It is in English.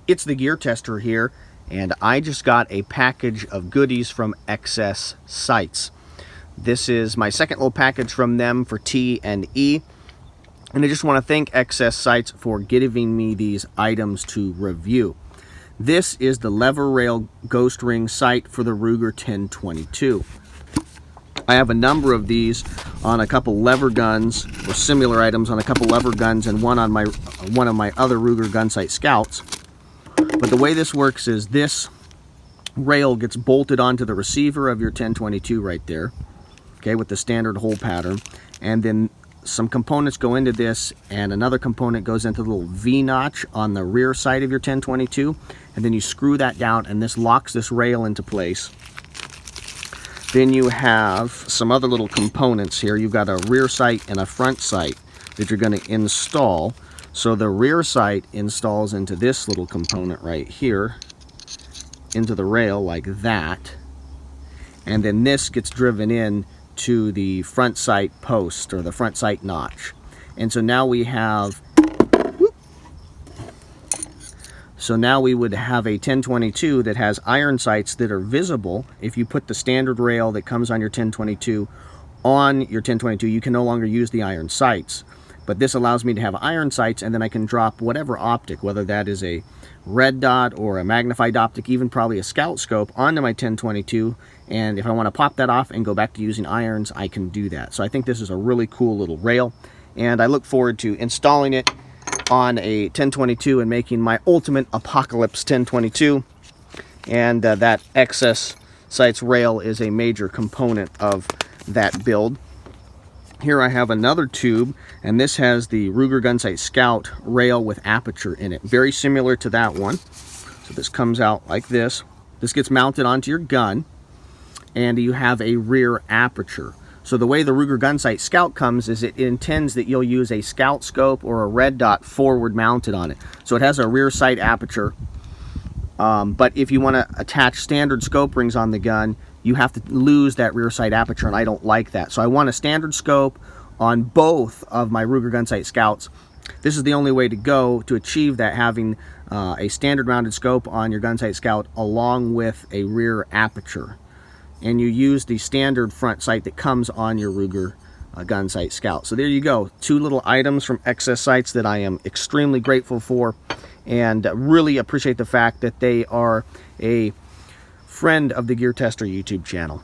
It's the Gear Tester here, and I just got a package of goodies from XS Sights. This is my second little package from them for T&E, and I just want to thank XS Sights for giving me these items to review. This is the lever rail ghost ring sight for the Ruger 1022. I have a number of these on a couple lever guns, or similar items on a couple lever guns, and one of my other Ruger Gunsite Scouts. But the way this works is this rail gets bolted onto the receiver of your 1022 right there, okay, with the standard hole pattern, and then some components go into this, and another component goes into the little V-notch on the rear side of your 1022, and then you screw that down, and this locks this rail into place. Then you have some other little components here. You've got a rear sight and a front sight that you're going to install. So the rear sight installs into this little component right here, into the rail like that, and then this gets driven in to the front sight post, or the front sight notch. And so now we have, we would have a 1022 that has iron sights that are visible. If you put the standard rail that comes on your 1022 on your 1022, you can no longer use the iron sights. But this allows me to have iron sights, and then I can drop whatever optic, whether that is a red dot or a magnified optic, even probably a scout scope, onto my 1022. And if I want to pop that off and go back to using irons, I can do that. So I think this is a really cool little rail, and I look forward to installing it on a 1022 and making my ultimate apocalypse 1022. And that XS Sights rail is a major component of that build. Here I have another tube, and this has the Ruger Gunsite Scout rail with aperture in it. Very similar to that one. So this comes out like this. This gets mounted onto your gun, and you have a rear aperture. So the way the Ruger Gunsite Scout comes is it intends that you'll use a scout scope or a red dot forward mounted on it. So it has a rear sight aperture. But if you want to attach standard scope rings on the gun, you have to lose that rear sight aperture, and I don't like that. So I want a standard scope on both of my Ruger Gunsite Scouts. This is the only way to go to achieve that, having a standard mounted scope on your Gunsite Scout along with a rear aperture. And you use the standard front sight that comes on your Ruger Gunsite Scout. So there you go, two little items from XS Sights that I am extremely grateful for, and really appreciate the fact that they are a friend of the Gear Tester YouTube channel.